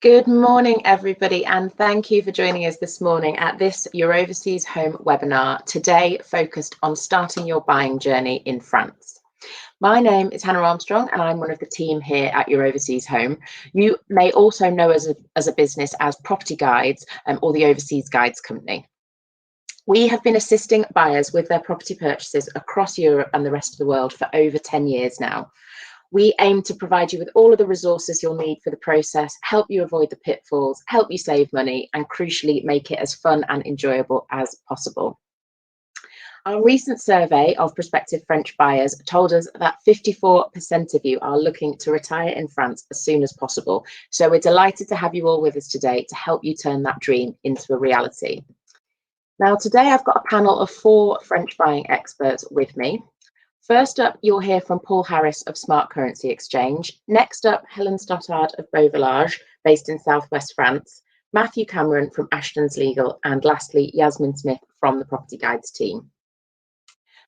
Good morning, everybody, and thank you for joining us this morning at this Your Overseas Home webinar, today focused on starting your buying journey in France. My name is Hannah Armstrong, and I'm one of the team here at Your Overseas Home. You may also know us as a business as Property Guides or the Overseas Guides Company. We have been assisting buyers with their property purchases across Europe and the rest of the world for over 10 years now. We aim to provide you with all of the resources you'll need for the process, help you avoid the pitfalls, help you save money, and crucially, make it as fun and enjoyable as possible. Our recent survey of prospective French buyers told us that 54% of you are looking to retire in France as soon as possible. So we're delighted to have you all with us today to help you turn that dream into a reality. Now, today I've got a panel of 4 French buying experts with me. First up, you'll hear from Paul Harris of Smart Currency Exchange. Next up, Helen Stottard of Beauvillage, based in southwest France. Matthew Cameron from Ashton's Legal, and lastly, Yasmin Smith from the Property Guides team.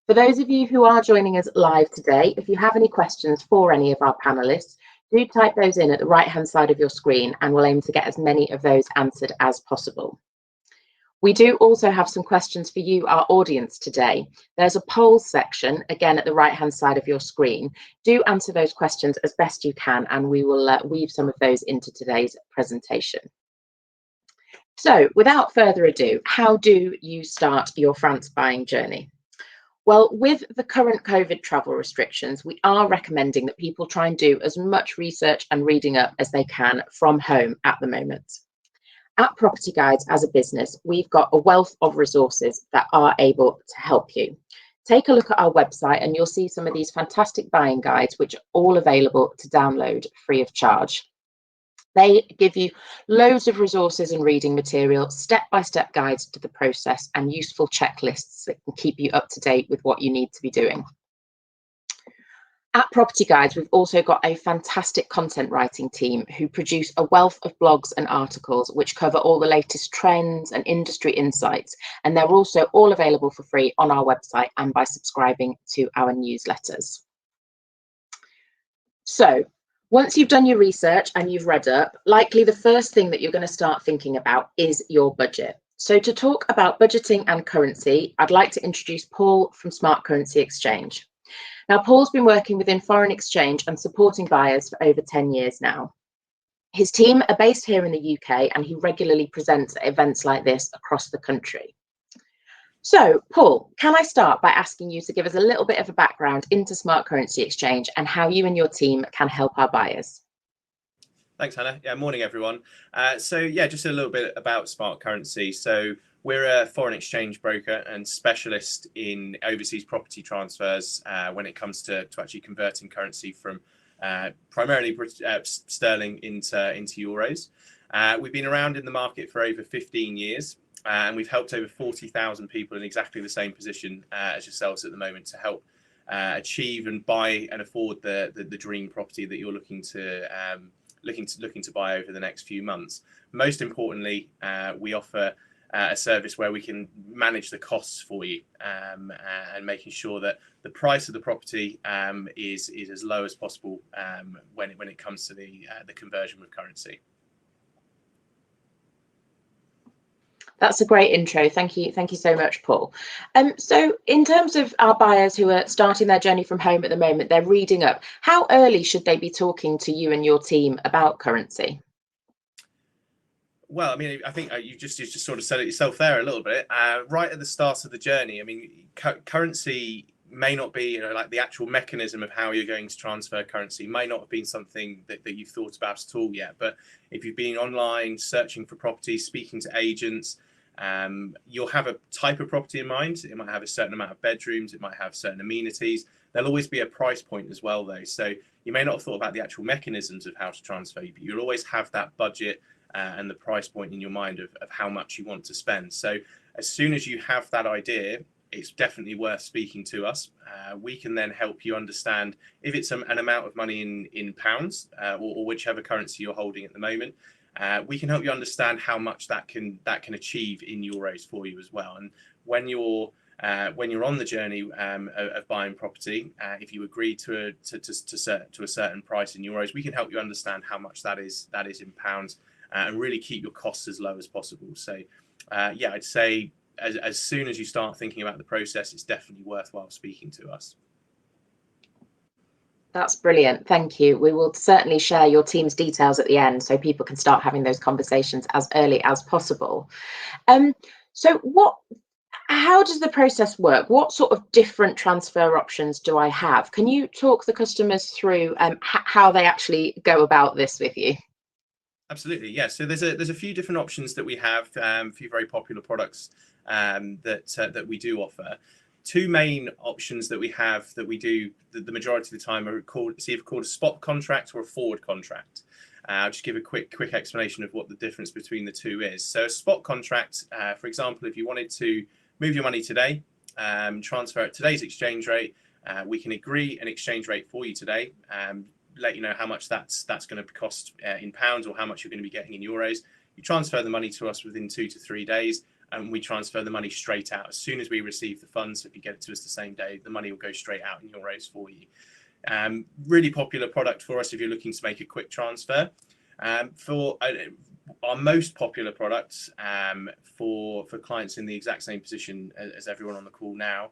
For those of you who are joining us live today, if you have any questions for any of our panelists, do type those in at the right-hand side of your screen, and we'll aim to get as many of those answered as possible. We do also have some questions for you, our audience, today. There's a polls section, again, at the right-hand side of your screen. Do answer those questions as best you can, and we will weave some of those into today's presentation. So, without further ado, how do you start your France buying journey? Well, with the current COVID travel restrictions, we are recommending that people try and do as much research and reading up as they can from home at the moment. At Property Guides as a business, we've got a wealth of resources that are able to help you. Take a look at our website and you'll see some of these fantastic buying guides, which are all available to download free of charge. They give you loads of resources and reading material, step-by-step guides to the process, and useful checklists that can keep you up to date with what you need to be doing. At Property Guides, we've also got a fantastic content writing team who produce a wealth of blogs and articles which cover all the latest trends and industry insights, and they're also all available for free on our website and by subscribing to our newsletters. So, once you've done your research and you've read up, likely the first thing that you're going to start thinking about is your budget. So to talk about budgeting and currency, I'd like to introduce Paul from Smart Currency Exchange. Now, Paul's been working within foreign exchange and supporting buyers for over 10 years now. His team are based here in the UK, and he regularly presents at events like this across the country. So, Paul, can I start by asking you to give us a little bit of a background into Smart Currency Exchange and how you and your team can help our buyers? Thanks, Hannah. Yeah, morning, everyone. Just a little bit about Smart Currency. So we're a foreign exchange broker and specialist in overseas property transfers when it comes to actually converting currency from primarily sterling into euros. We've been around in the market for over 15 years. And we've helped over 40,000 people in exactly the same position as yourselves at the moment to help achieve and buy and afford the dream property that you're looking to buy over the next few months. Most importantly, we offer a service where we can manage the costs for you and making sure that the price of the property is as low as possible when it comes to the conversion of currency. That's a great intro. Thank you so much, Paul. So in terms of our buyers who are starting their journey from home at the moment, they're reading up. How early should they be talking to you and your team about currency? Well, I mean, I think you just sort of said it yourself there a little bit. Right at the start of the journey, I mean, currency may not be, like the actual mechanism of how you're going to transfer currency may not have been something that you've thought about at all yet. But if you've been online searching for properties, speaking to agents, you'll have a type of property in mind. It might have a certain amount of bedrooms. It might have certain amenities. There'll always be a price point as well, though. So you may not have thought about the actual mechanisms of how to transfer, but you'll always have that budget and the price point in your mind of how much you want to spend. So as soon as you have that idea, it's definitely worth speaking to us. We can then help you understand if it's an amount of money in pounds or whichever currency you're holding at the moment. We can help you understand how much that can achieve in euros for you as well. And when you're on the journey of buying property, if you agree to a certain price in euros, we can help you understand how much that is in pounds, and really keep your costs as low as possible. So yeah, I'd say as soon as you start thinking about the process, it's definitely worthwhile speaking to us. That's brilliant. Thank you. We will certainly share your team's details at the end so people can start having those conversations as early as possible. So how does the process work? What sort of different transfer options do I have? Can you talk the customers through how they actually go about this with you? Absolutely, yeah. So there's a few different options that we have, a few very popular products that we do offer. Two main options that we have that we do the majority of the time are called a spot contract or a forward contract. I'll just give a quick explanation of what the difference between the two is. So a spot contract, for example, if you wanted to move your money today, transfer at today's exchange rate, we can agree an exchange rate for you today, let you know how much that's going to cost in pounds or how much you're going to be getting in euros. You transfer the money to us within 2 to 3 days, and we transfer the money straight out. As soon as we receive the funds, if you get it to us the same day, the money will go straight out in euros for you. Really popular product for us if you're looking to make a quick transfer. For our most popular products for clients in the exact same position as everyone on the call now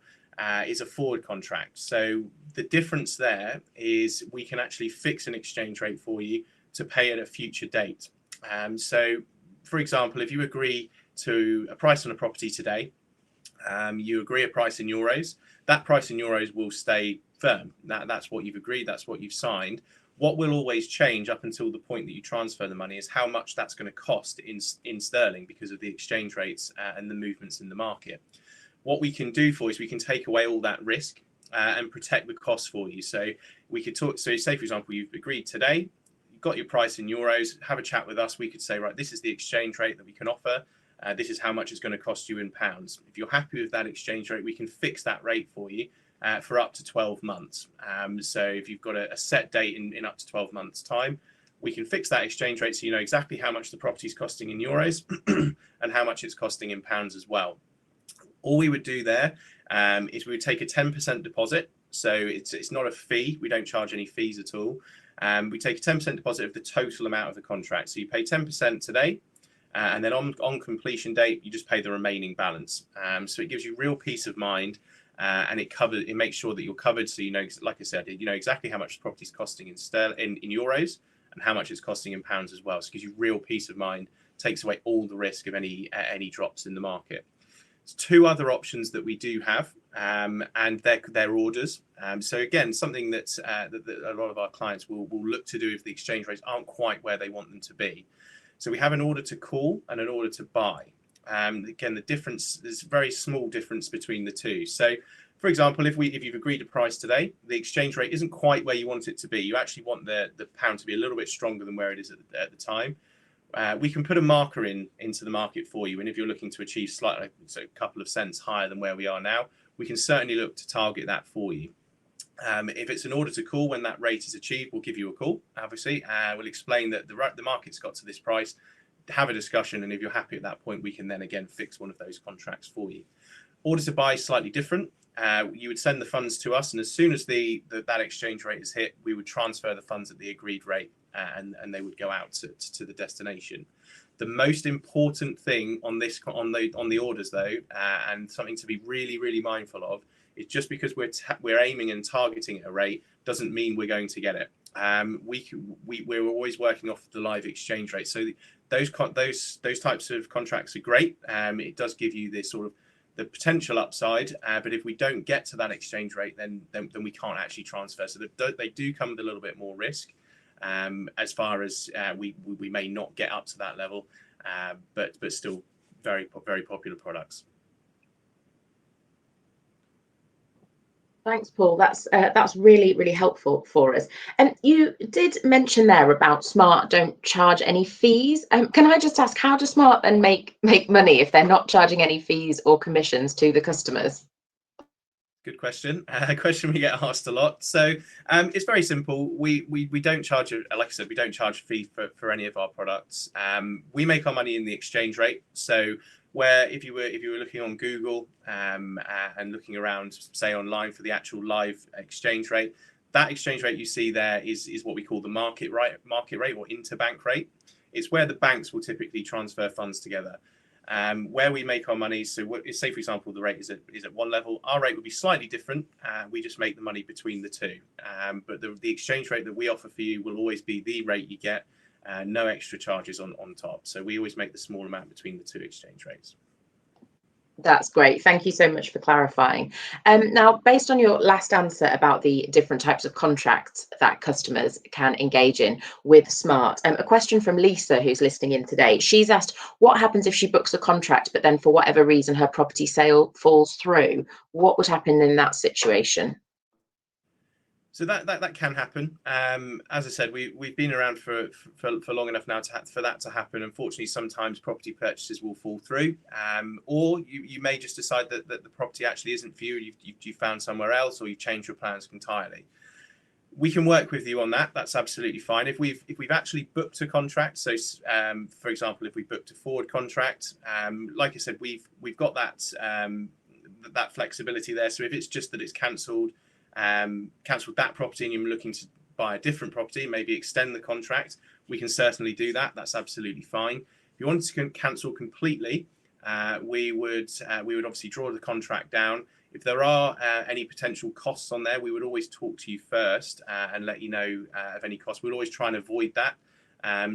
is a forward contract. So the difference there is we can actually fix an exchange rate for you to pay at a future date. So for example, if you agree to a price on a property today, you agree a price in euros, that price in euros will stay firm. That's what you've agreed, that's what you've signed. What will always change up until the point that you transfer the money is how much that's going to cost in sterling because of the exchange rates and the movements in the market. What we can do for you is we can take away all that risk and protect the costs for you. So we could talk. So say, for example, you've agreed today, you've got your price in euros, have a chat with us. We could say, right, this is the exchange rate that we can offer. This is how much it's going to cost you in pounds. If you're happy with that exchange rate, we can fix that rate for you for up to 12 months. So if you've got a set date in up to 12 months time, we can fix that exchange rate so you know exactly how much the property is costing in euros and how much it's costing in pounds as well. All we would do there is we would take a 10% deposit. So it's not a fee. We don't charge any fees at all. We take a 10% deposit of the total amount of the contract. So you pay 10% today, and then on completion date, you just pay the remaining balance. So it gives you real peace of mind, and it makes sure that you're covered. So you know, like I said, you know exactly how much the property is costing in euros and how much it's costing in pounds as well. So it gives you real peace of mind, takes away all the risk of any drops in the market. There's two other options that we do have, and they're orders. So again, something that a lot of our clients will look to do if the exchange rates aren't quite where they want them to be. So we have an order to call and an order to buy. Again, the difference, there's a very small difference between the two. So for example, if you've agreed a price today, the exchange rate isn't quite where you want it to be. You actually want the pound to be a little bit stronger than where it is at the time. We can put a marker into the market for you, and if you're looking to achieve slightly, so a couple of cents higher than where we are now, we can certainly look to target that for you. If it's an order to call, when that rate is achieved, we'll give you a call, obviously. We'll explain that the market's got to this price, have a discussion, and if you're happy at that point, we can then again fix one of those contracts for you. Order to buy is slightly different. You would send the funds to us, and as soon as that exchange rate is hit, we would transfer the funds at the agreed rate, and they would go out to the destination. The most important thing on the orders, though, and something to be really, really mindful of, is just because we're aiming and targeting a rate doesn't mean we're going to get it. We're always working off the live exchange rate. So those types of contracts are great. It does give you this sort of the potential upside, but if we don't get to that exchange rate, then we can't actually transfer. So they do come with a little bit more risk, as far as we may not get up to that level, but still very popular products. Thanks, Paul. That's really, really helpful for us. And you did mention there about Smart don't charge any fees. Can I just ask, how does Smart then make money if they're not charging any fees or commissions to the customers? Good question. A question we get asked a lot. So it's very simple. We don't charge, like I said, we don't charge a fee for any of our products. We make our money in the exchange rate. So where if you were looking on Google and looking around, say online for the actual live exchange rate, that exchange rate you see there is what we call the market rate or interbank rate. It's where the banks will typically transfer funds together. Where we make our money, so say for example the rate is at one level, our rate would be slightly different. We just make the money between the two, but the exchange rate that we offer for you will always be the rate you get, no extra charges on top. So we always make the small amount between the two exchange rates. That's great. Thank you so much for clarifying. Now, based on your last answer about the different types of contracts that customers can engage in with Smart, a question from Lisa, who's listening in today. She's asked, what happens if she books a contract, but then for whatever reason her property sale falls through? What would happen in that situation? So that can happen. As I said, we've been around for long enough now for that to happen. Unfortunately, sometimes property purchases will fall through, or you may just decide that the property actually isn't for you. You've found somewhere else, or you've changed your plans entirely. We can work with you on that. That's absolutely fine. If we've actually booked a contract, so for example, if we booked a forward contract, like I said, we've got that flexibility there. So if it's just that it's cancelled that property and you're looking to buy a different property, maybe extend the contract, we can certainly do that. That's absolutely fine. If you wanted to cancel completely, we would obviously draw the contract down. If there are any potential costs on there, we would always talk to you first and let you know of any costs. We'll always try and avoid that.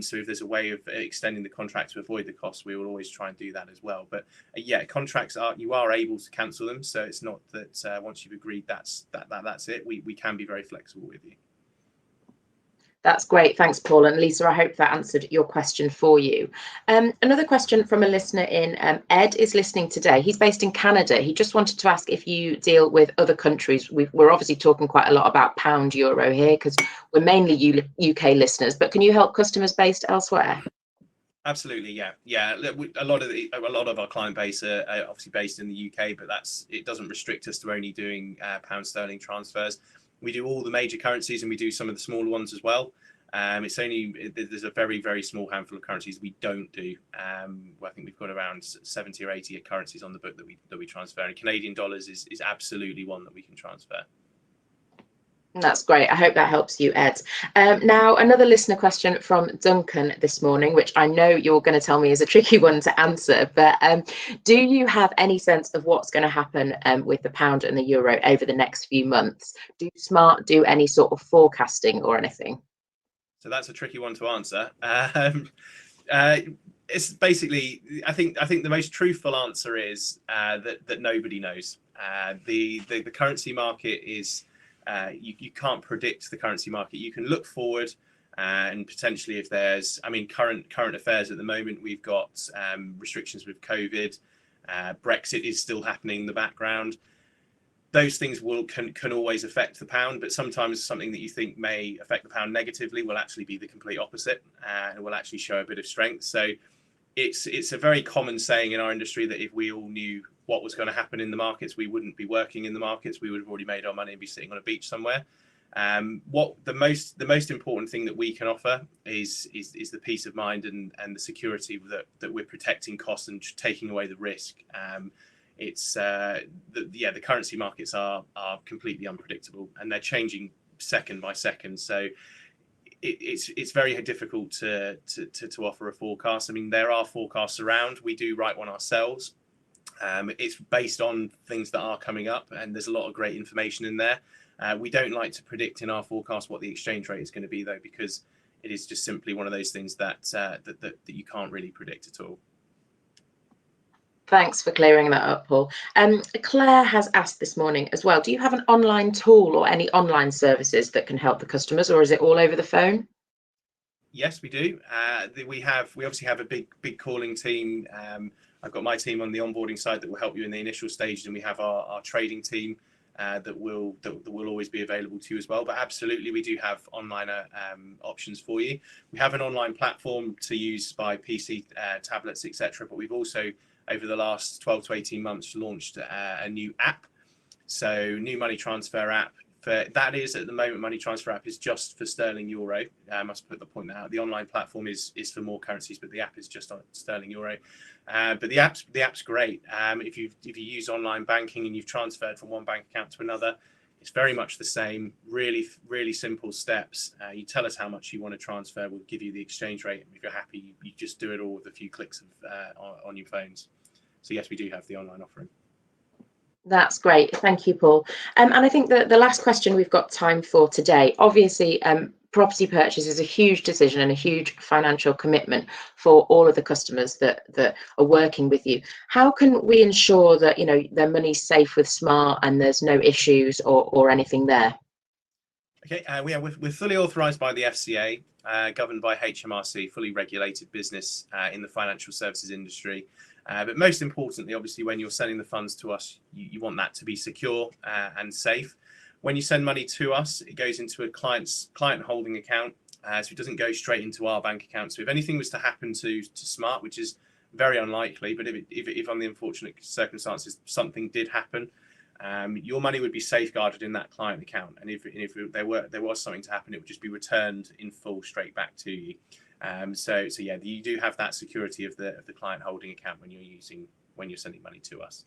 So if there's a way of extending the contract to avoid the costs, we will always try and do that as well. But yeah, contracts you are able to cancel them. So it's not that once you've agreed that's it. We can be very flexible with you. That's great. Thanks, Paul. And Lisa, I hope that answered your question for you. Another question from a listener in, Ed is listening today. He's based in Canada. He just wanted to ask if you deal with other countries. We're obviously talking quite a lot about pound euro here because we're mainly UK listeners, but can you help customers based elsewhere? Absolutely, yeah. A lot of our client base are obviously based in the UK, but it doesn't restrict us to only doing pound sterling transfers. We do all the major currencies and we do some of the smaller ones as well. There's a very, very small handful of currencies we don't do. I think we've got around 70 or 80 currencies on the book that we transfer, and Canadian dollars is absolutely one that we can transfer. That's great. I hope that helps you, Ed. Now, another listener question from Duncan this morning, which I know you're going to tell me is a tricky one to answer, but do you have any sense of what's going to happen with the pound and the euro over the next few months? Do Smart do any sort of forecasting or anything? So that's a tricky one to answer. It's basically, I think the most truthful answer is that nobody knows. The currency market is. You can't predict the currency market. You can look forward and potentially if there's, current affairs at the moment, we've got restrictions with COVID, Brexit is still happening in the background. Those things can always affect the pound, but sometimes something that you think may affect the pound negatively will actually be the complete opposite and will actually show a bit of strength. So it's a very common saying in our industry that if we all knew what was going to happen in the markets, we wouldn't be working in the markets. We would have already made our money and be sitting on a beach somewhere. What the most important thing that we can offer is the peace of mind and the security that we're protecting costs and taking away the risk. The currency markets are completely unpredictable and they're changing second by second. So it's very difficult to offer a forecast. There are forecasts around. We do write one ourselves. It's based on things that are coming up, and there's a lot of great information in there. We don't like to predict in our forecast what the exchange rate is going to be, though, because it is just simply one of those things that you can't really predict at all. Thanks for clearing that up, Paul. Claire has asked this morning as well, do you have an online tool or any online services that can help the customers, or is it all over the phone? Yes, we do. We obviously have a big calling team. I've got my team on the onboarding side that will help you in the initial stage, and we have our trading team that will always be available to you as well. But absolutely, we do have online options for you. We have an online platform to use by PC, tablets, etc. But we've also, over the last 12 to 18 months, launched a new app. So new money transfer app. That is at the moment, money transfer app is just for sterling euro. I must put the point out. The online platform is for more currencies, but the app is just on sterling euro. But the app's great. If you use online banking and you've transferred from one bank account to another, It's very much the same, really simple steps. You tell us how much you want to transfer, we'll give you the exchange rate. If you're happy, you just do it all with a few clicks on your phones. So yes, we do have the online offering. That's great. Thank you, Paul. And I think that the last question we've got time for today, obviously, property purchase is a huge decision and a huge financial commitment for all of the customers that are working with you. How can we ensure that, you know, their money's safe with Smart and there's no issues or anything there? Okay, we're fully authorised by the FCA, governed by HMRC, fully regulated business in the financial services industry. But most importantly, obviously, when you're sending the funds to us, you want that to be secure and safe. When you send money to us, it goes into a client holding account, so it doesn't go straight into our bank account. So if anything was to happen to Smart, which is very unlikely, but if on the unfortunate circumstances something did happen, your money would be safeguarded in that client account, and if there was something to happen, it would just be returned in full straight back to you. So yeah, you do have that security of the client holding account when you're sending money to us.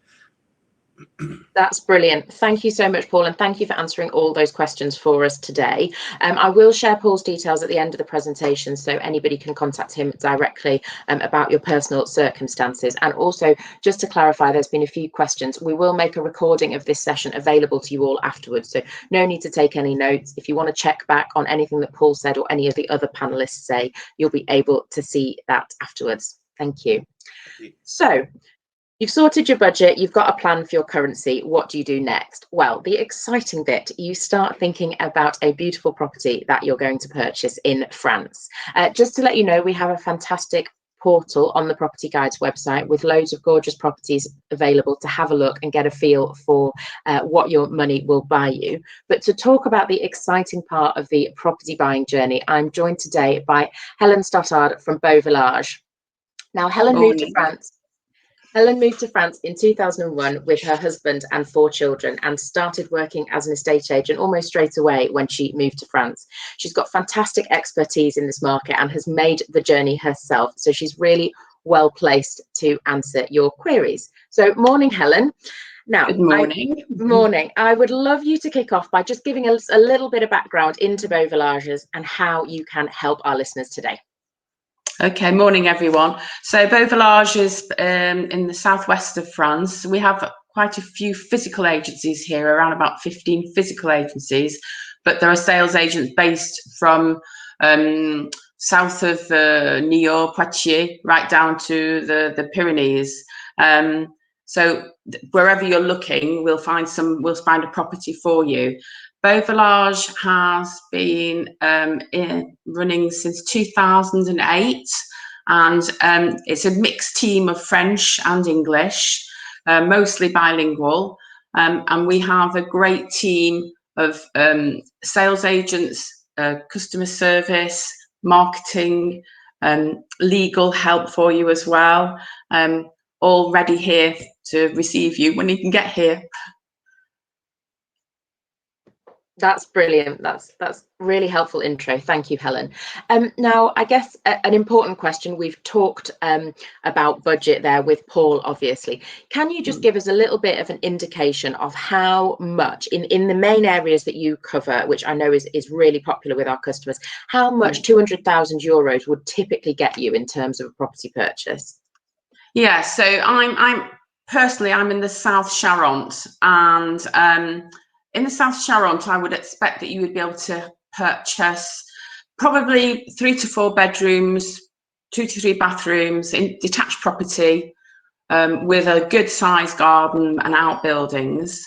That's brilliant. Thank you so much, Paul, and thank you for answering all those questions for us today. I will share Paul's details at the end of the presentation, so anybody can contact him directly about your personal circumstances. And also, just to clarify, there's been a few questions. We will make a recording of this session available to you all afterwards, so no need to take any notes. If you want to check back on anything that Paul said or any of the other panelists say, you'll be able to see that afterwards. Thank you. So, you've sorted your budget, you've got a plan for your currency. What do you do next? Well, the exciting bit, you start thinking about a beautiful property that you're going to purchase in France. Just to let you know, we have a fantastic portal on the Property Guide's website with loads of gorgeous properties available to have a look and get a feel for what your money will buy you. But to talk about the exciting part of the property buying journey, I'm joined today by Helen Stothard from Beauvillage. Now, Helen moved to France. Helen moved to France in 2001 with her husband and 4 children and started working as an estate agent almost straight away when she moved to France. She's got fantastic expertise in this market and has made the journey herself. So she's really well placed to answer your queries. So morning, Helen. Now, good morning. Morning. I would love you to kick off by just giving us a little bit of background into Beauvillages and how you can help our listeners today. Okay, morning everyone. So Beauvillage is in the southwest of France. We have quite a few physical agencies here, around about 15 physical agencies, but there are sales agents based from south of Niort, Poitiers, right down to the Pyrenees. So wherever you're looking, we'll find a property for you. Beauvillage has been running since 2008, and it's a mixed team of French and English, mostly bilingual, and we have a great team of sales agents, customer service, marketing, legal help for you as well, all ready here to receive you when you can get here. That's brilliant. That's really helpful intro. Thank you, Helen. Now, I guess an important question. We've talked about budget there with Paul, obviously. Can you just give us a little bit of an indication of how much in the main areas that you cover, which I know is really popular with our customers, how much 200,000 euros would typically get you in terms of a property purchase? Yeah, so I'm personally in the South Charente, and in the South Charente, I would expect that you would be able to purchase probably 3 to 4 bedrooms, 2 to 3 bathrooms in detached property with a good sized garden and outbuildings.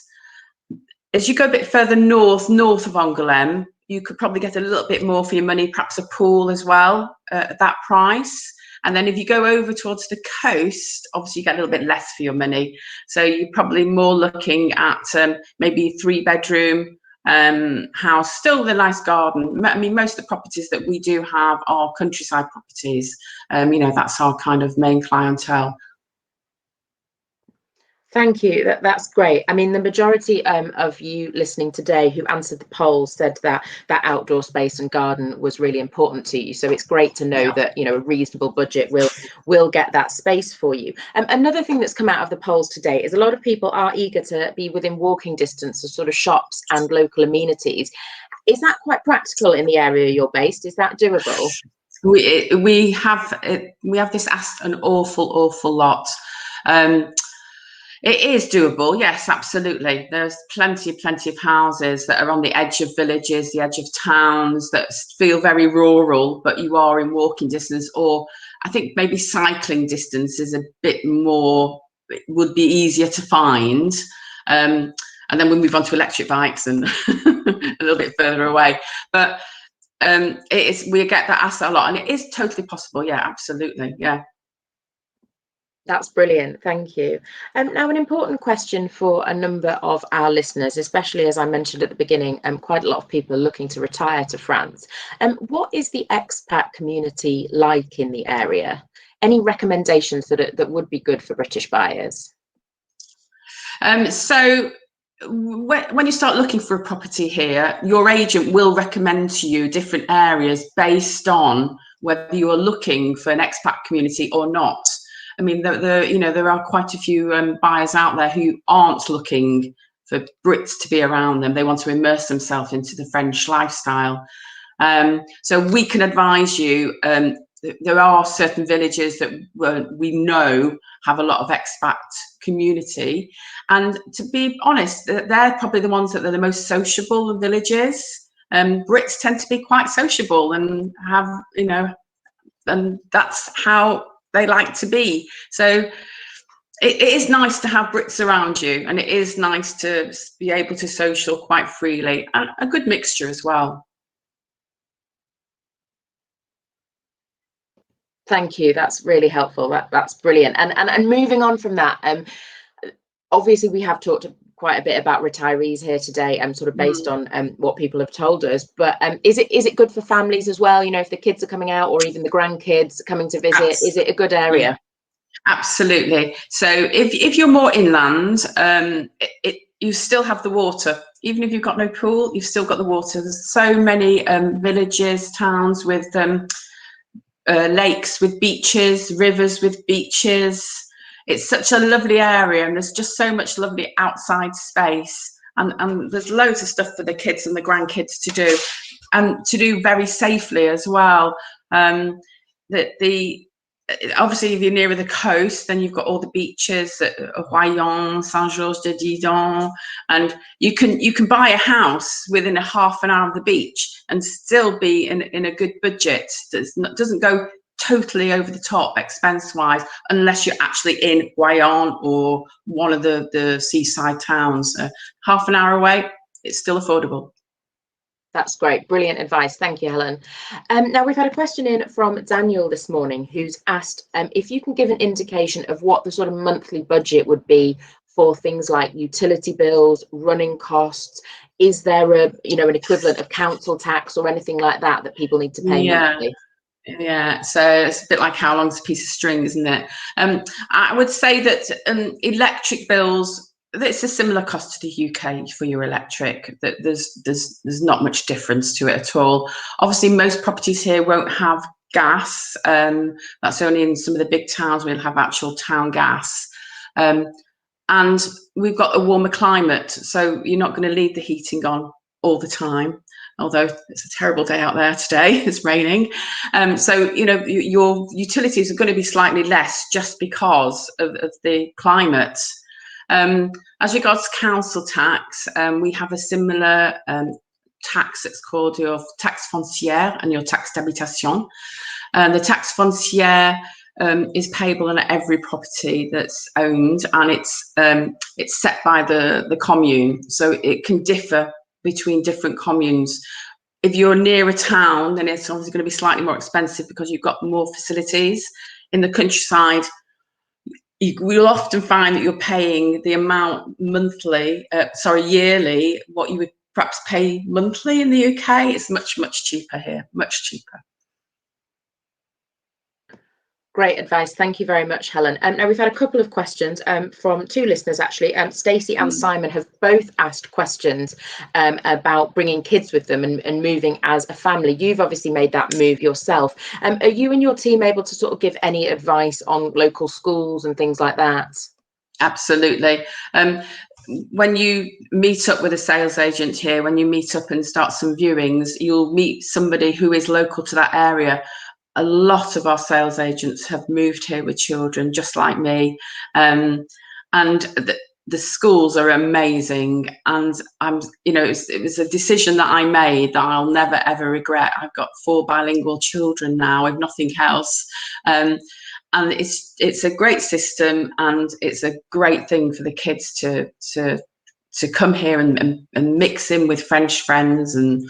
As you go a bit further north of Angoulême, you could probably get a little bit more for your money, perhaps a pool as well at that price. And then if you go over towards the coast, obviously you get a little bit less for your money. So you're probably more looking at maybe a 3-bedroom house, still with a nice garden. I mean, most of the properties that we do have are countryside properties. You know, that's our kind of main clientele. Thank you. That's great. I mean, the majority of you listening today who answered the poll said that that outdoor space and garden was really important to you. So it's great to know that, you know, a reasonable budget will get that space for you. Another thing that's come out of the polls today is a lot of people are eager to be within walking distance of sort of shops and local amenities. Is that quite practical in the area you're based? Is that doable? We have this asked an awful lot. It is doable, yes, absolutely. There's plenty of houses that are on the edge of villages, the edge of towns that feel very rural, but you are in walking distance, or I think maybe cycling distance is a bit more, it would be easier to find. And then we move on to electric bikes and a little bit further away. But we get that asked a lot, and it is totally possible. Yeah, absolutely. Yeah. That's brilliant. Thank you. Now, an important question for a number of our listeners, especially as I mentioned at the beginning, quite a lot of people are looking to retire to France. What is the expat community like in the area? Any recommendations that would be good for British buyers? So when you start looking for a property here, your agent will recommend to you different areas based on whether you are looking for an expat community or not. I mean, there are quite a few buyers out there who aren't looking for Brits to be around them. They want to immerse themselves into the French lifestyle. So we can advise you. There are certain villages that we know have a lot of expat community, and to be honest, they're probably the ones that are the most sociable villages. Brits tend to be quite sociable and have, you know, and that's how they like to be. So it is nice to have Brits around you, and it is nice to be able to social quite freely, and a good mixture as well. Thank you. That's really helpful. That's brilliant. And moving on from that, obviously we have talked quite a bit about retirees here today, sort of based on what people have told us. But is it good for families as well? You know, if the kids are coming out, or even the grandkids coming to visit, is it a good area? Yeah, absolutely. So if you're more inland, you still have the water. Even if you've got no pool, you've still got the water. There's so many villages, towns with lakes with beaches, rivers with beaches. It's such a lovely area, and there's just so much lovely outside space, and there's loads of stuff for the kids and the grandkids to do, and to do very safely as well. Obviously, if you're nearer the coast, then you've got all the beaches at Royan, Saint-Georges de Didon, and you can buy a house within a half an hour of the beach and still be in a good budget. Doesn't go totally over the top expense-wise, unless you're actually in Royan or one of the seaside towns. Half an hour away, it's still affordable. That's great. Brilliant advice. Thank you, Helen. Now, we've had a question in from Daniel this morning, who's asked if you can give an indication of what the sort of monthly budget would be for things like utility bills, running costs. Is there an equivalent of council tax or anything like that that people need to pay monthly? Yeah, so it's a bit like how long's a piece of string, isn't it? I would say that electric bills, it's a similar cost to the UK for your electric. That there's not much difference to it at all. Obviously, most properties here won't have gas. That's only in some of the big towns we'll have actual town gas. And we've got a warmer climate, so you're not going to leave the heating on all the time. Although it's a terrible day out there today, it's raining. So, you know, your utilities are going to be slightly less just because of the climate. As regards council tax, we have a similar tax. It's called your taxe foncière and your taxe d'habitation. The taxe foncière is payable on every property that's owned, and it's set by the commune, so it can differ between different communes. If you're near a town, then it's obviously going to be slightly more expensive because you've got more facilities. In the countryside, we'll often find that you're paying the amount yearly, what you would perhaps pay monthly in the UK. It's much cheaper here, much cheaper. Great advice. Thank you very much, Helen. Now we've had a couple of questions from two listeners, actually. Stacey and Simon have both asked questions about bringing kids with them and moving as a family. You've obviously made that move yourself. Are you and your team able to sort of give any advice on local schools and things like that? Absolutely. When you meet up with a sales agent here, when you meet up and start some viewings, you'll meet somebody who is local to that area. A lot of our sales agents have moved here with children, just like me, and the schools are amazing. And it was a decision that I made that I'll never ever regret. I've got 4 bilingual children now, if nothing else, and it's a great system, and it's a great thing for the kids to come here and mix in with French friends, and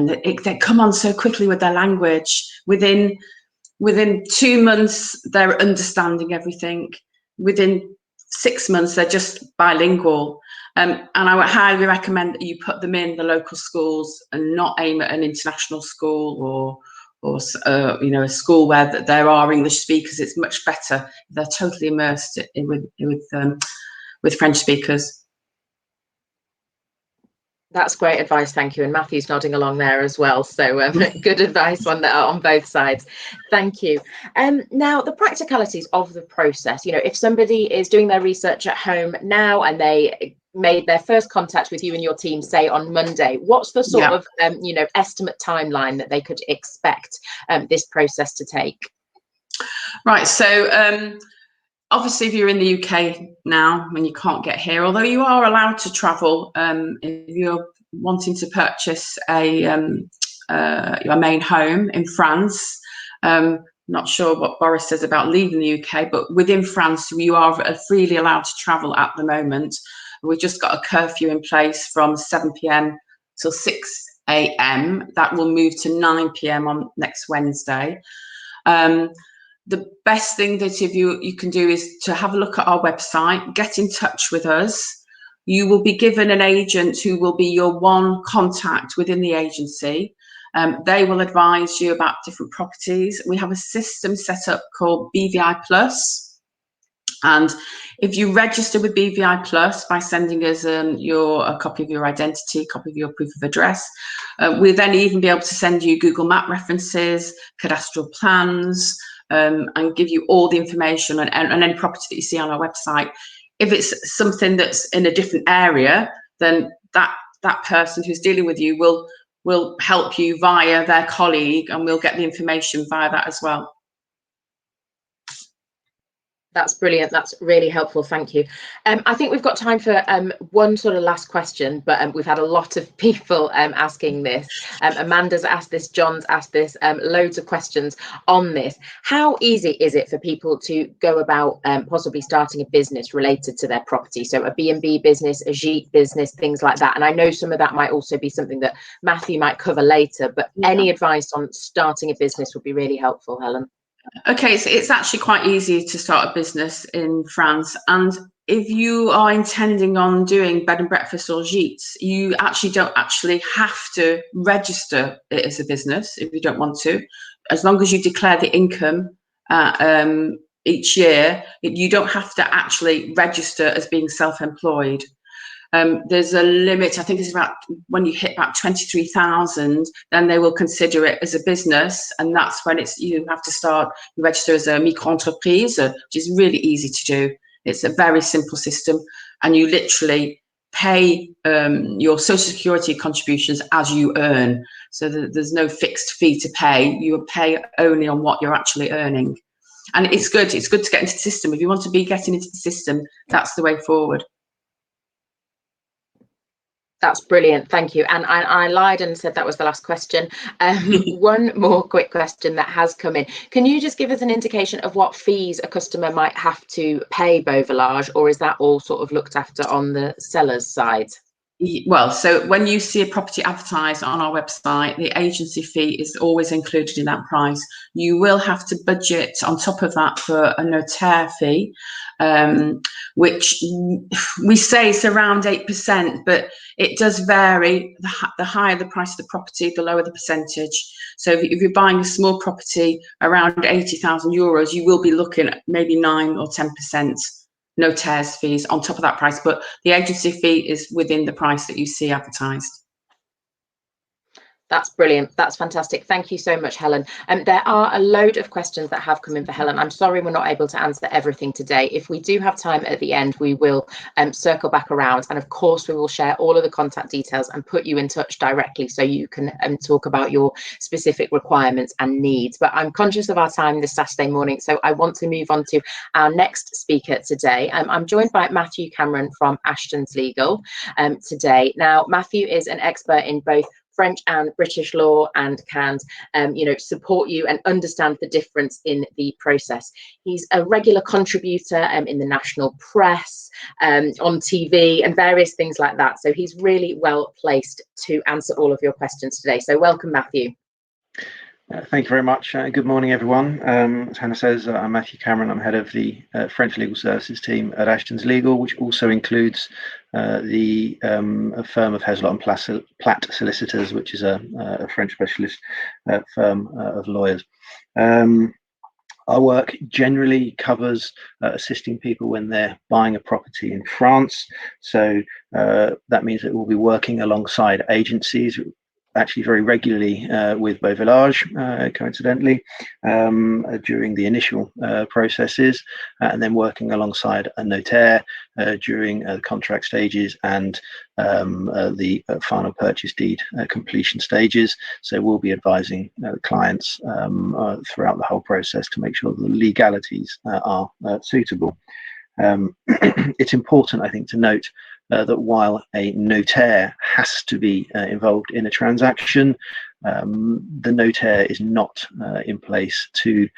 they come on so quickly with their language. Within 2 months, they're understanding everything. Within 6 months, they're just bilingual. And I would highly recommend that you put them in the local schools and not aim at an international school or a school where there are English speakers. It's much better if they're totally immersed with French speakers. That's great advice, thank you. And Matthew's nodding along there as well. So good advice on both sides. Thank you. Now, the practicalities of the process. If somebody is doing their research at home now and they made their first contact with you and your team, say on Monday, what's the sort of estimate timeline that they could expect this process to take? Right. So obviously, if you're in the UK now, when you can't get here, although you are allowed to travel, if you're wanting to purchase your main home in France, not sure what Boris says about leaving the UK, but within France, you are freely allowed to travel at the moment. We've just got a curfew in place from 7 p.m. till 6 a.m. That will move to 9 p.m. on next Wednesday. The best thing that you can do is to have a look at our website, get in touch with us. You will be given an agent who will be your one contact within the agency. They will advise you about different properties. We have a system set up called BVI Plus. And if you register with BVI Plus by sending us a copy of your identity, a copy of your proof of address, we'll then even be able to send you Google Map references, cadastral plans, and give you all the information on any property that you see on our website. If it's something that's in a different area, then that person who's dealing with you will help you via their colleague, and we'll get the information via that as well. That's brilliant. That's really helpful. Thank you. I think we've got time for one sort of last question, but we've had a lot of people asking this. Amanda's asked this, John's asked this, loads of questions on this. How easy is it for people to go about possibly starting a business related to their property? So a B&B business, a gîte business, things like that. And I know some of that might also be something that Matthew might cover later, but any advice on starting a business would be really helpful, Helen. Okay, so it's actually quite easy to start a business in France, and if you are intending on doing bed and breakfast or gîtes, you actually don't have to register it as a business if you don't want to. As long as you declare the income each year, you don't have to actually register as being self-employed. There's a limit. I think it's about when you hit about 23,000, then they will consider it as a business, and that's when you have to start. You register as a micro-entreprise, which is really easy to do. It's a very simple system, and you literally pay your social security contributions as you earn. So there's no fixed fee to pay. You pay only on what you're actually earning, and it's good. It's good to get into the system. If you want to be getting into the system, that's the way forward. That's brilliant. Thank you. And I lied and said that was the last question. One more quick question that has come in. Can you just give us an indication of what fees a customer might have to pay Beauvillage, or is that all sort of looked after on the seller's side? Well, so when you see a property advertised on our website, the agency fee is always included in that price. You will have to budget on top of that for a notaire fee, which we say is around 8%, but it does vary. The higher the price of the property, the lower the percentage. So if you're buying a small property around 80,000 euros, you will be looking at maybe 9 or 10%. Notaires fees on top of that price, but the agency fee is within the price that you see advertised. That's brilliant. That's fantastic. Thank you so much, Helen. There are a load of questions that have come in for Helen. I'm sorry we're not able to answer everything today. If we do have time at the end, we will circle back around. And of course, we will share all of the contact details and put you in touch directly so you can talk about your specific requirements and needs. But I'm conscious of our time this Saturday morning, so I want to move on to our next speaker today. I'm joined by Matthew Cameron from Ashton's Legal today. Now, Matthew is an expert in both French and British law and can support you and understand the difference in the process. He's a regular contributor in the national press, on TV and various things like that. So he's really well placed to answer all of your questions today. So welcome, Matthew. Thank you very much. Good morning, everyone. As Hannah says, I'm Matthew Cameron. I'm head of the French Legal Services team at Ashton's Legal, which also includes the firm of Heslott and Platt Solicitors, which is a French specialist firm of lawyers. Our work generally covers assisting people when they're buying a property in France. So that means that we'll be working alongside agencies, actually very regularly with Beauvillage, coincidentally, during the initial processes, and then working alongside a notaire during the contract stages and the final purchase deed completion stages. So we'll be advising clients throughout the whole process to make sure the legalities are suitable. It's important, I think, to note that while a notaire has to be involved in a transaction, the notaire is not in place to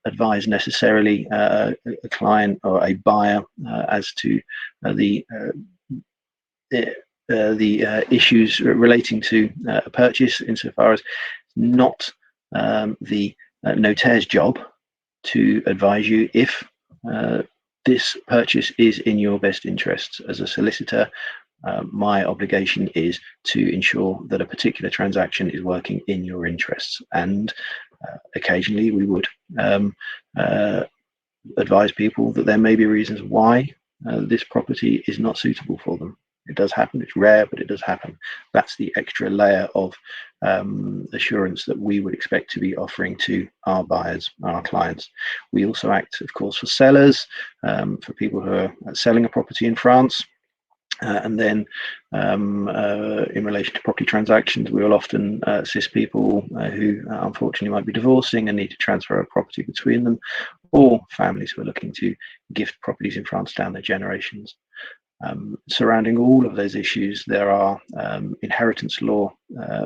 advise necessarily a client or a buyer as to the issues relating to a purchase, insofar as not the notaire's job to advise you if this purchase is in your best interests. As a solicitor, my obligation is to ensure that a particular transaction is working in your interests, and occasionally we would advise people that there may be reasons why this property is not suitable for them. It does happen. It's rare, but it does happen. That's the extra layer of assurance that we would expect to be offering to our buyers, our clients. We also act, of course, for sellers, for people who are selling a property in France. And then in relation to property transactions, we will often assist people who unfortunately might be divorcing and need to transfer a property between them, or families who are looking to gift properties in France down their generations. Surrounding all of those issues, there are inheritance law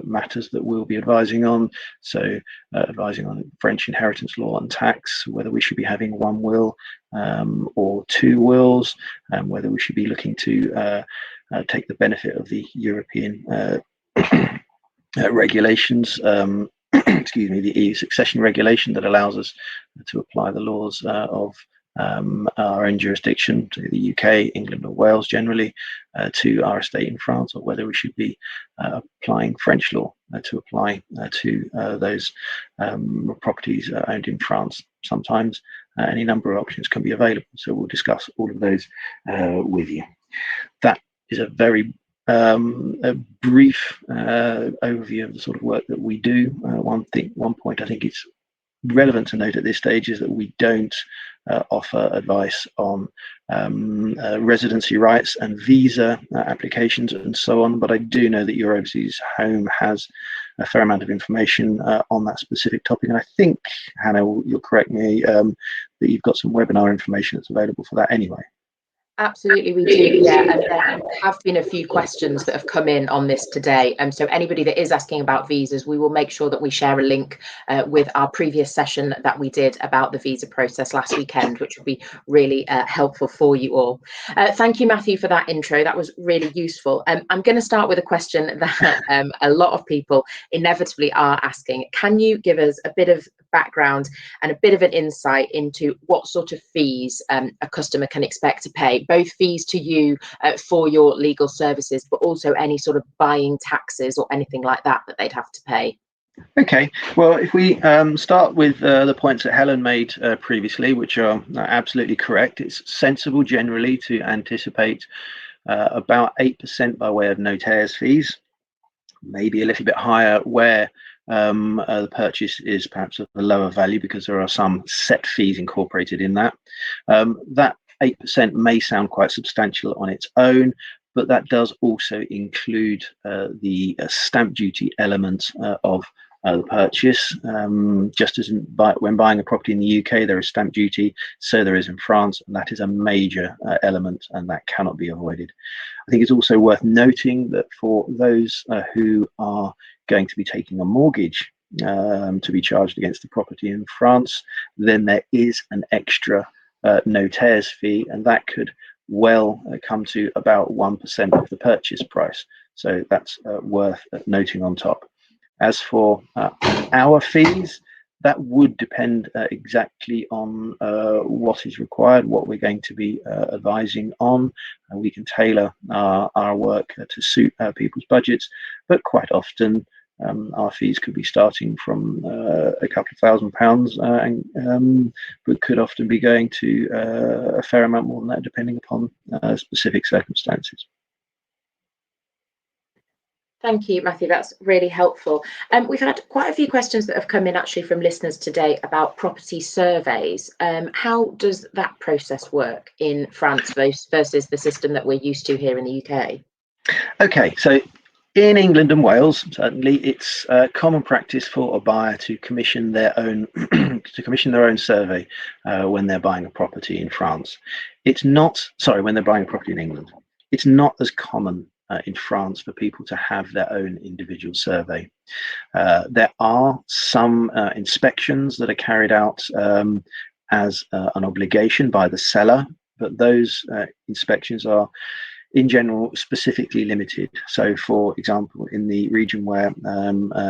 matters that we'll be advising on. So advising on French inheritance law and tax, whether we should be having one will or two wills, and whether we should be looking to take the benefit of the European regulations, excuse me, the EU succession regulation that allows us to apply the laws of our own jurisdiction, to the UK, England or Wales generally, to our estate in France, or whether we should be applying French law to apply to those properties owned in France. Sometimes any number of options can be available, so we'll discuss all of those with you. That is a very a brief overview of the sort of work that we do. One point I think it's relevant to note at this stage is that we don't offer advice on residency rights and visa applications and so on, but I do know that Your Overseas Home has a fair amount of information on that specific topic, and I think, Hannah, you'll correct me, that you've got some webinar information that's available for that anyway. Absolutely, we do. Yeah, and there have been a few questions that have come in on this today. So anybody that is asking about visas, we will make sure that we share a link with our previous session that we did about the visa process last weekend, which will be really helpful for you all. Thank you, Matthew, for that intro. That was really useful. I'm going to start with a question that a lot of people inevitably are asking. Can you give us a bit of background and a bit of an insight into what sort of fees a customer can expect to pay, both fees to you for your legal services, but also any sort of buying taxes or anything like that that they'd have to pay? Okay, well, if we start with the points that Helen made previously, which are absolutely correct, it's sensible generally to anticipate about 8% by way of notaires fees, maybe a little bit higher where the purchase is perhaps of a lower value because there are some set fees incorporated in that. That 8% may sound quite substantial on its own, but that does also include the stamp duty element of the purchase. Just as when buying a property in the UK, there is stamp duty, so there is in France, and that is a major element, and that cannot be avoided. I think it's also worth noting that for those who are going to be taking a mortgage to be charged against the property in France, then there is an extra notaires fee, and that could well come to about 1% of the purchase price. So that's worth noting on top. As for our fees, that would depend exactly on what is required, what we're going to be advising on. We can tailor our work to suit people's budgets, but quite often our fees could be starting from a couple of £1,000 but could often be going to a fair amount more than that, depending upon specific circumstances. Thank you, Matthew. That's really helpful. We've had quite a few questions that have come in actually from listeners today about property surveys. How does that process work in France versus the system that we're used to here in the UK? Okay, so in England and Wales, certainly, it's common practice for a buyer to commission their own survey when they're buying a property in France. It's not, sorry, when they're buying a property in England. It's not as common in France for people to have their own individual survey. There are some inspections that are carried out as an obligation by the seller, but those inspections are in general specifically limited. So for example, in the region where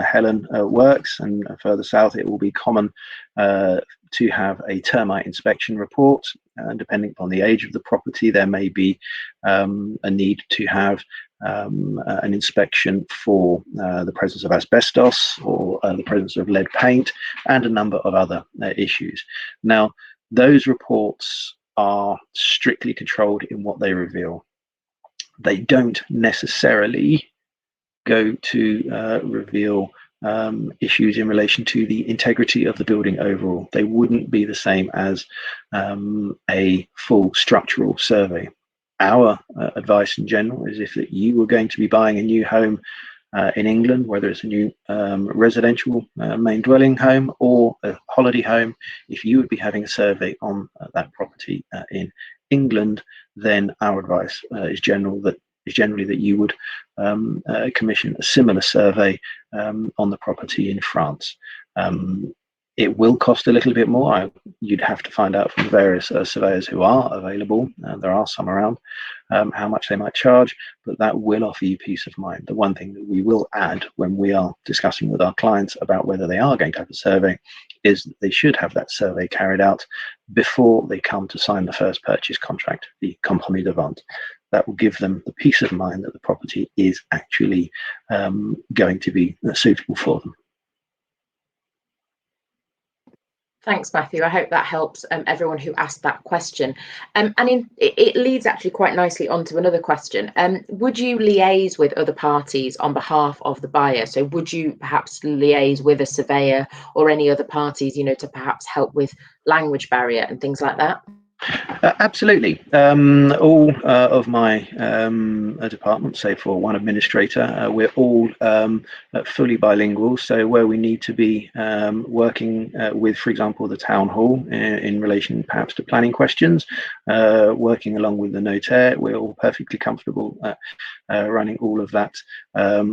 Helen works and further south, it will be common to have a termite inspection report. Depending upon the age of the property, there may be a need to have an inspection for the presence of asbestos or the presence of lead paint and a number of other issues. Now, those reports are strictly controlled in what they reveal. They don't necessarily go to reveal issues in relation to the integrity of the building overall. They wouldn't be the same as a full structural survey. Our advice in general is if you were going to be buying a new home in England, whether it's a new residential main dwelling home or a holiday home, if you would be having a survey on that property in England, then our advice is generally that you would commission a similar survey on the property in France. It will cost a little bit more. You'd have to find out from the various surveyors who are available, there are some around, how much they might charge, but that will offer you peace of mind. The one thing that we will add when we are discussing with our clients about whether they are going to have a survey is that they should have that survey carried out before they come to sign the first purchase contract, the compromis de vente. That will give them the peace of mind that the property is actually going to be suitable for them. Thanks, Matthew. I hope that helps everyone who asked that question. It leads actually quite nicely onto another question. Would you liaise with other parties on behalf of the buyer? So would you perhaps liaise with a surveyor or any other parties, to perhaps help with language barrier and things like that? Absolutely. All of my departments, save for one administrator, we're all fully bilingual. So where we need to be working with, for example, the town hall in relation perhaps to planning questions, working along with the notaire, we're all perfectly comfortable running all of that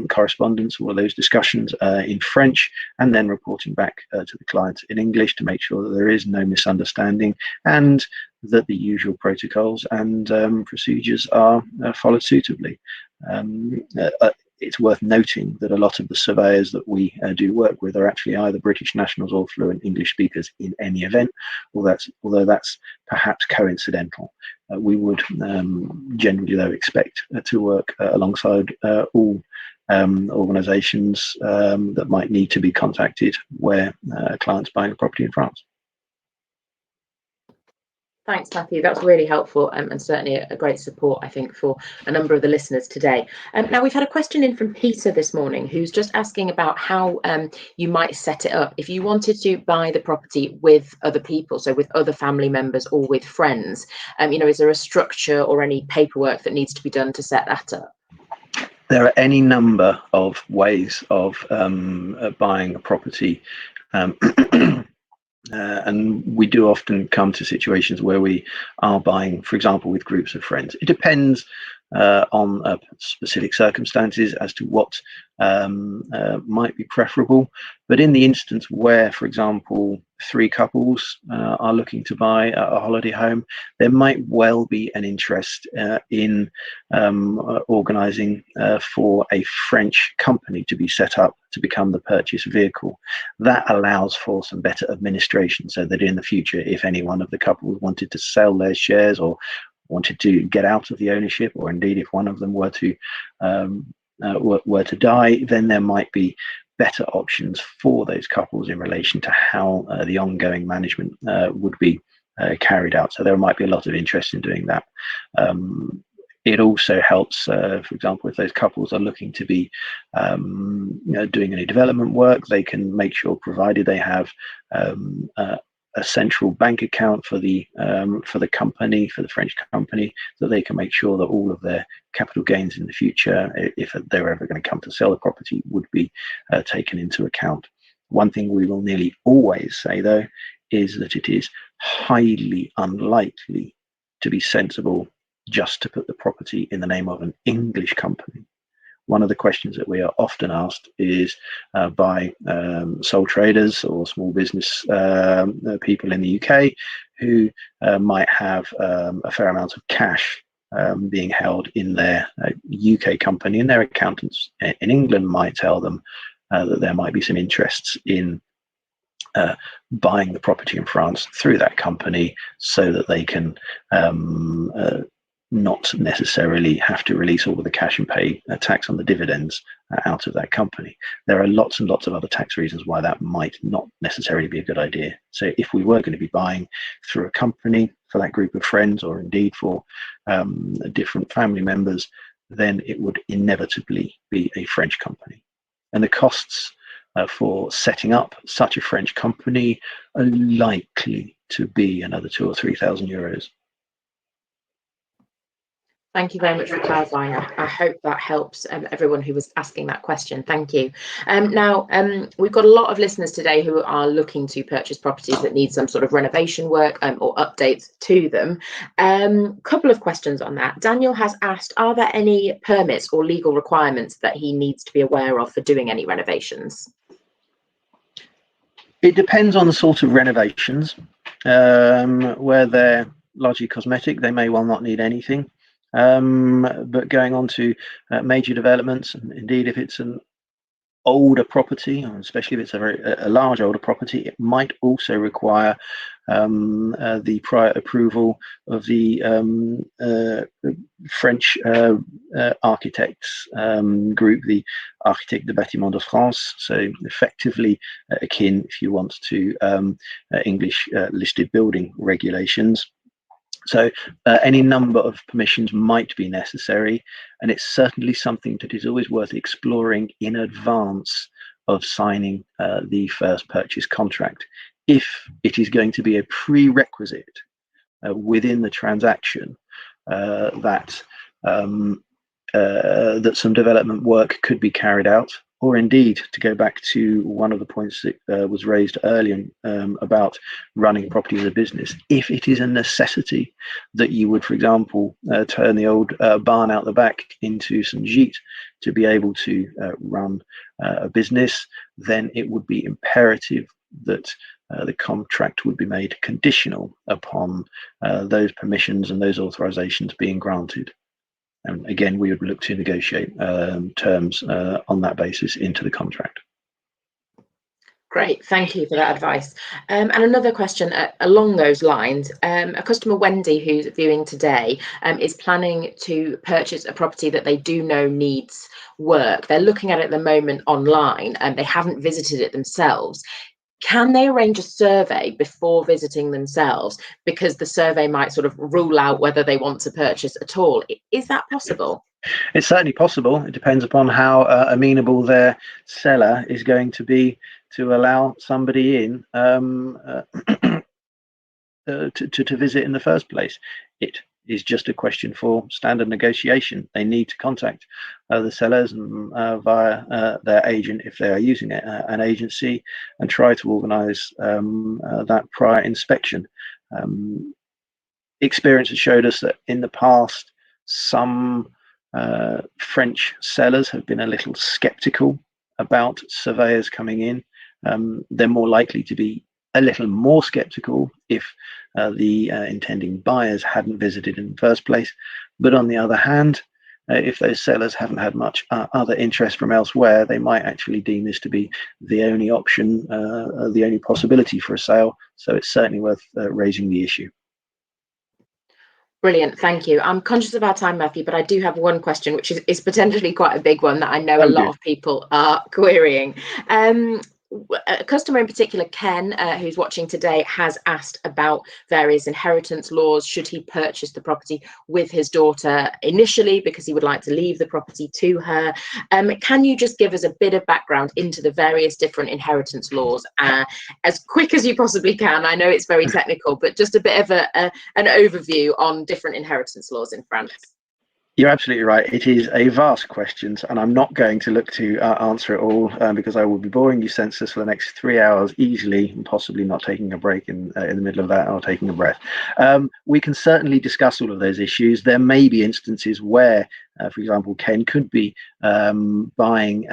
correspondence, all of those discussions in French, and then reporting back to the client in English to make sure that there is no misunderstanding and that the usual protocols and procedures are followed suitably. It's worth noting that a lot of the surveyors that we do work with are actually either British nationals or fluent English speakers in any event, although that's perhaps coincidental. We would generally, though, expect to work alongside all organisations that might need to be contacted where clients buying a property in France. Thanks, Matthew. That's really helpful and certainly a great support, I think, for a number of the listeners today. Now, we've had a question in from Peter this morning, who's just asking about how you might set it up if you wanted to buy the property with other people, so with other family members or with friends. Is there a structure or any paperwork that needs to be done to set that up? There are any number of ways of buying a property. And we do often come to situations where we are buying, for example, with groups of friends. It depends on specific circumstances as to what might be preferable. But in the instance where, for example, 3 couples are looking to buy a holiday home, there might well be an interest in organising for a French company to be set up to become the purchase vehicle. That allows for some better administration, so that in the future, if any one of the couples wanted to sell their shares or wanted to get out of the ownership, or indeed if one of them were to die, then there might be better options for those couples in relation to how the ongoing management would be carried out. So there might be a lot of interest in doing that. It also helps, for example, if those couples are looking to be doing any development work, they can make sure, provided they have a central bank account for the company, for the French company, so they can make sure that all of their capital gains in the future, if they're ever going to come to sell the property, would be taken into account. One thing we will nearly always say, though, is that it is highly unlikely to be sensible just to put the property in the name of an English company. One of the questions that we are often asked is by sole traders or small business people in the UK who might have a fair amount of cash being held in their UK company, and their accountants in England might tell them that there might be some interests in buying the property in France through that company, so that they can not necessarily have to release all of the cash and pay tax on the dividends out of that company. There are lots and lots of other tax reasons why that might not necessarily be a good idea. So if we were going to be buying through a company for that group of friends, or indeed for different family members, then it would inevitably be a French company. And the costs for setting up such a French company are likely to be another 2,000 or 3,000 euros. Thank you very much for clarifying. I hope that helps everyone who was asking that question. Thank you. Now, we've got a lot of listeners today who are looking to purchase properties that need some sort of renovation work or updates to them. Couple of questions on that. Daniel has asked, are there any permits or legal requirements that he needs to be aware of for doing any renovations? It depends on the sort of renovations. Where they're largely cosmetic, they may well not need anything. But going on to major developments, and indeed if it's an older property, or especially if it's a large older property, it might also require the prior approval of the French architects group, the Architectes de Bâtiments de France, so effectively akin, if you want, to English listed building regulations. So any number of permissions might be necessary, and it's certainly something that is always worth exploring in advance of signing the first purchase contract. If it is going to be a prerequisite within the transaction that some development work could be carried out, or indeed, to go back to one of the points that was raised earlier about running property as a business, if it is a necessity that you would, for example, turn the old barn out the back into some gîte to be able to run a business, then it would be imperative that the contract would be made conditional upon those permissions and those authorizations being granted. And again, we would look to negotiate terms on that basis into the contract. Great, thank you for that advice. And another question along those lines, a customer, Wendy, who's viewing today, is planning to purchase a property that they do know needs work. They're looking at it at the moment online and they haven't visited it themselves. Can they arrange a survey before visiting themselves, because the survey might sort of rule out whether they want to purchase at all? Is that possible? It's certainly possible. It depends upon how amenable their seller is going to be to allow somebody in to visit in the first place. It is just a question for standard negotiation. They need to contact the sellers via their agent, if they are using an agency, and try to organise that prior inspection. Experience has showed us that in the past, some French sellers have been a little sceptical about surveyors coming in. They're more likely to be a little more skeptical if the intending buyers hadn't visited in the first place. But on the other hand, if those sellers haven't had much other interest from elsewhere, they might actually deem this to be the only option, the only possibility for a sale. So it's certainly worth raising the issue. Brilliant, thank you. I'm conscious of our time, Matthew, but I do have one question, which is potentially quite a big one that I know a lot of people are querying. A customer in particular, Ken, who's watching today, has asked about various inheritance laws. Should he purchase the property with his daughter initially because he would like to leave the property to her? Can you just give us a bit of background into the various different inheritance laws as quick as you possibly can? I know it's very technical, but just a bit of an overview on different inheritance laws in France. You're absolutely right. It is a vast question, and I'm not going to look to answer it all because I will be boring you senseless for the next 3 hours easily, and possibly not taking a break in the middle of that or taking a breath. We can certainly discuss all of those issues. There may be instances where, for example, Ken could be buying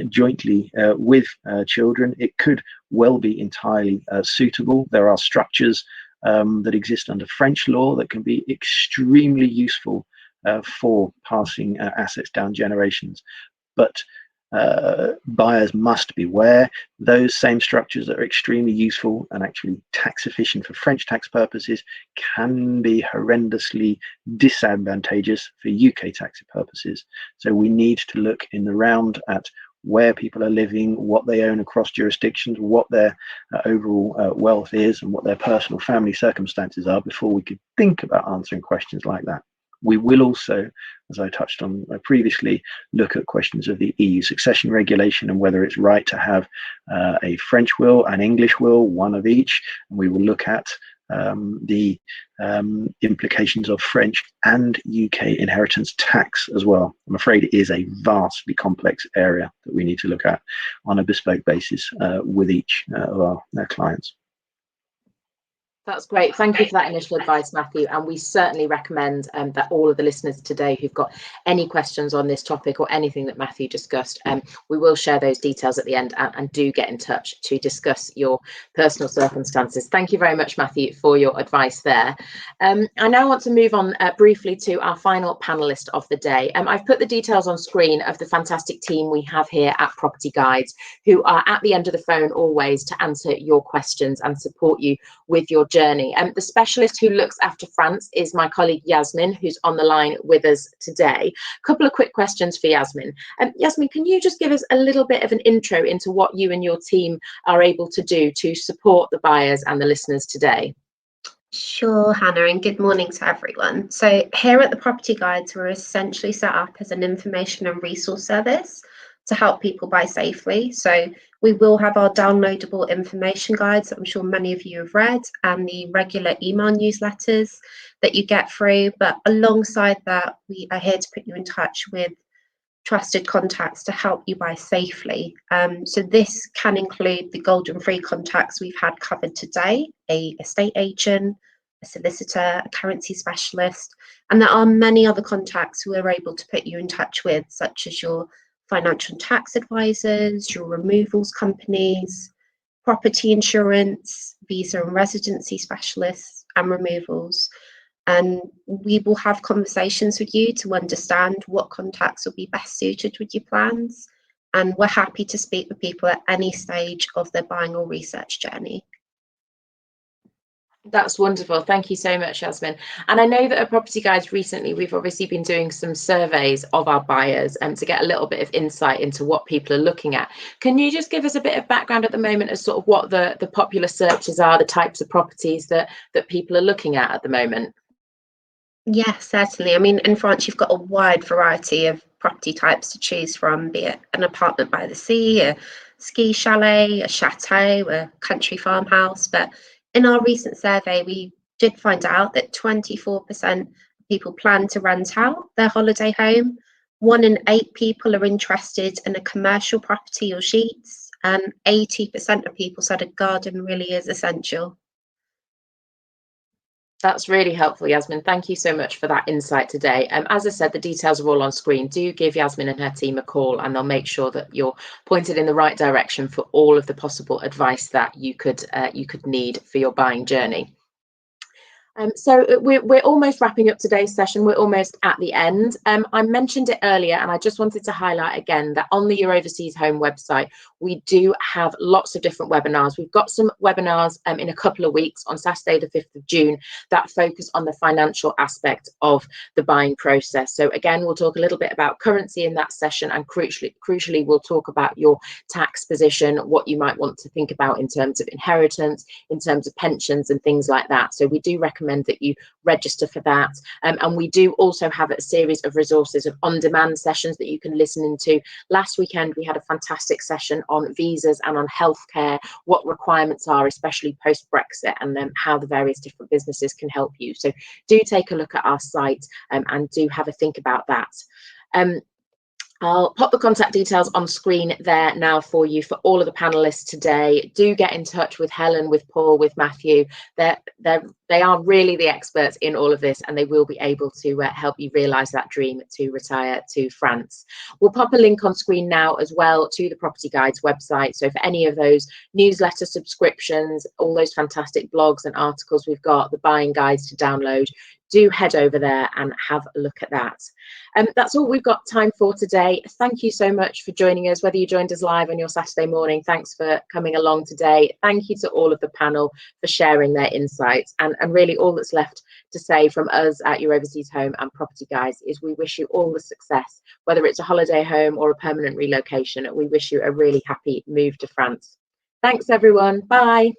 jointly with children. It could well be entirely suitable. There are structures that exist under French law that can be extremely useful for passing assets down generations. But buyers must beware, those same structures that are extremely useful and actually tax efficient for French tax purposes can be horrendously disadvantageous for UK tax purposes. So we need to look in the round at where people are living, what they own across jurisdictions, what their overall wealth is, and what their personal family circumstances are before we could think about answering questions like that. We will also, as I touched on previously, look at questions of the EU succession regulation and whether it's right to have a French will, an English will, one of each. And we will look at the implications of French and UK inheritance tax as well. I'm afraid it is a vastly complex area that we need to look at on a bespoke basis with each of our clients. That's great. Thank you for that initial advice, Matthew. And we certainly recommend that all of the listeners today who've got any questions on this topic or anything that Matthew discussed, we will share those details at the end, and do get in touch to discuss your personal circumstances. Thank you very much, Matthew, for your advice there. I now want to move on briefly to our final panelist of the day. I've put the details on screen of the fantastic team we have here at Property Guides, who are at the end of the phone always to answer your questions and support you with your journey. The specialist who looks after France is my colleague Yasmin, who's on the line with us today. A couple of quick questions for Yasmin. Yasmin, can you just give us a little bit of an intro into what you and your team are able to do to support the buyers and the listeners today? Sure, Hannah, and good morning to everyone. So here at the Property Guides, we're essentially set up as an information and resource service to help people buy safely. So We will have our downloadable information guides that I'm sure many of you have read, and the regular email newsletters that you get through. But alongside that, we are here to put you in touch with trusted contacts to help you buy safely. So this can include the golden free contacts we've had covered today, a estate agent, a solicitor, a currency specialist, and there are many other contacts who are able to put you in touch with, such as your financial and tax advisors, your removals companies, property insurance, visa and residency specialists, and removals. And we will have conversations with you to understand what contacts will be best suited with your plans. And we're happy to speak with people at any stage of their buying or research journey. That's wonderful. Thank you so much, Yasmin. And I know that at Property Guides recently, we've obviously been doing some surveys of our buyers to get a little bit of insight into what people are looking at. Can you just give us a bit of background at the moment as sort of what the popular searches are, the types of properties that people are looking at the moment? Yes, certainly. I mean, in France, you've got a wide variety of property types to choose from, be it an apartment by the sea, a ski chalet, a chateau, a country farmhouse. But in our recent survey, we did find out that 24% of people plan to rent out their holiday home. 1 in 8 people are interested in a commercial property or sheets, and 80% of people said a garden really is essential. That's really helpful, Yasmin. Thank you so much for that insight today. As I said, the details are all on screen. Do give Yasmin and her team a call, and they'll make sure that you're pointed in the right direction for all of the possible advice that you could need for your buying journey. So we're almost wrapping up today's session. We're almost at the end. I mentioned it earlier, and I just wanted to highlight again that on the Your Overseas Home website, we do have lots of different webinars. We've got some webinars in a couple of weeks on Saturday, the 5th of June, that focus on the financial aspect of the buying process. So again, we'll talk a little bit about currency in that session, and crucially, we'll talk about your tax position, what you might want to think about in terms of inheritance, in terms of pensions and things like that. So we do recommend that you register for that, and we do also have a series of resources of on-demand sessions that you can listen into. Last weekend we had a fantastic session on visas and on healthcare, what requirements are, especially post-Brexit, and how the various different businesses can help you. So do take a look at our site and do have a think about that. I'll pop the contact details on screen there now for you for all of the panelists today. Do get in touch with Helen, with Paul, with Matthew. They are really the experts in all of this, and they will be able to help you realise that dream to retire to France. We'll pop a link on screen now as well to the Property Guides website. So for any of those newsletter subscriptions, all those fantastic blogs and articles we've got, the buying guides to download, do head over there and have a look at that. That's all we've got time for today. Thank you so much for joining us, whether you joined us live on your Saturday morning. Thanks for coming along today. Thank you to all of the panel for sharing their insights. And really all that's left to say from us at Your Overseas Home and Property Guides is we wish you all the success, whether it's a holiday home or a permanent relocation. We wish you a really happy move to France. Thanks, everyone. Bye.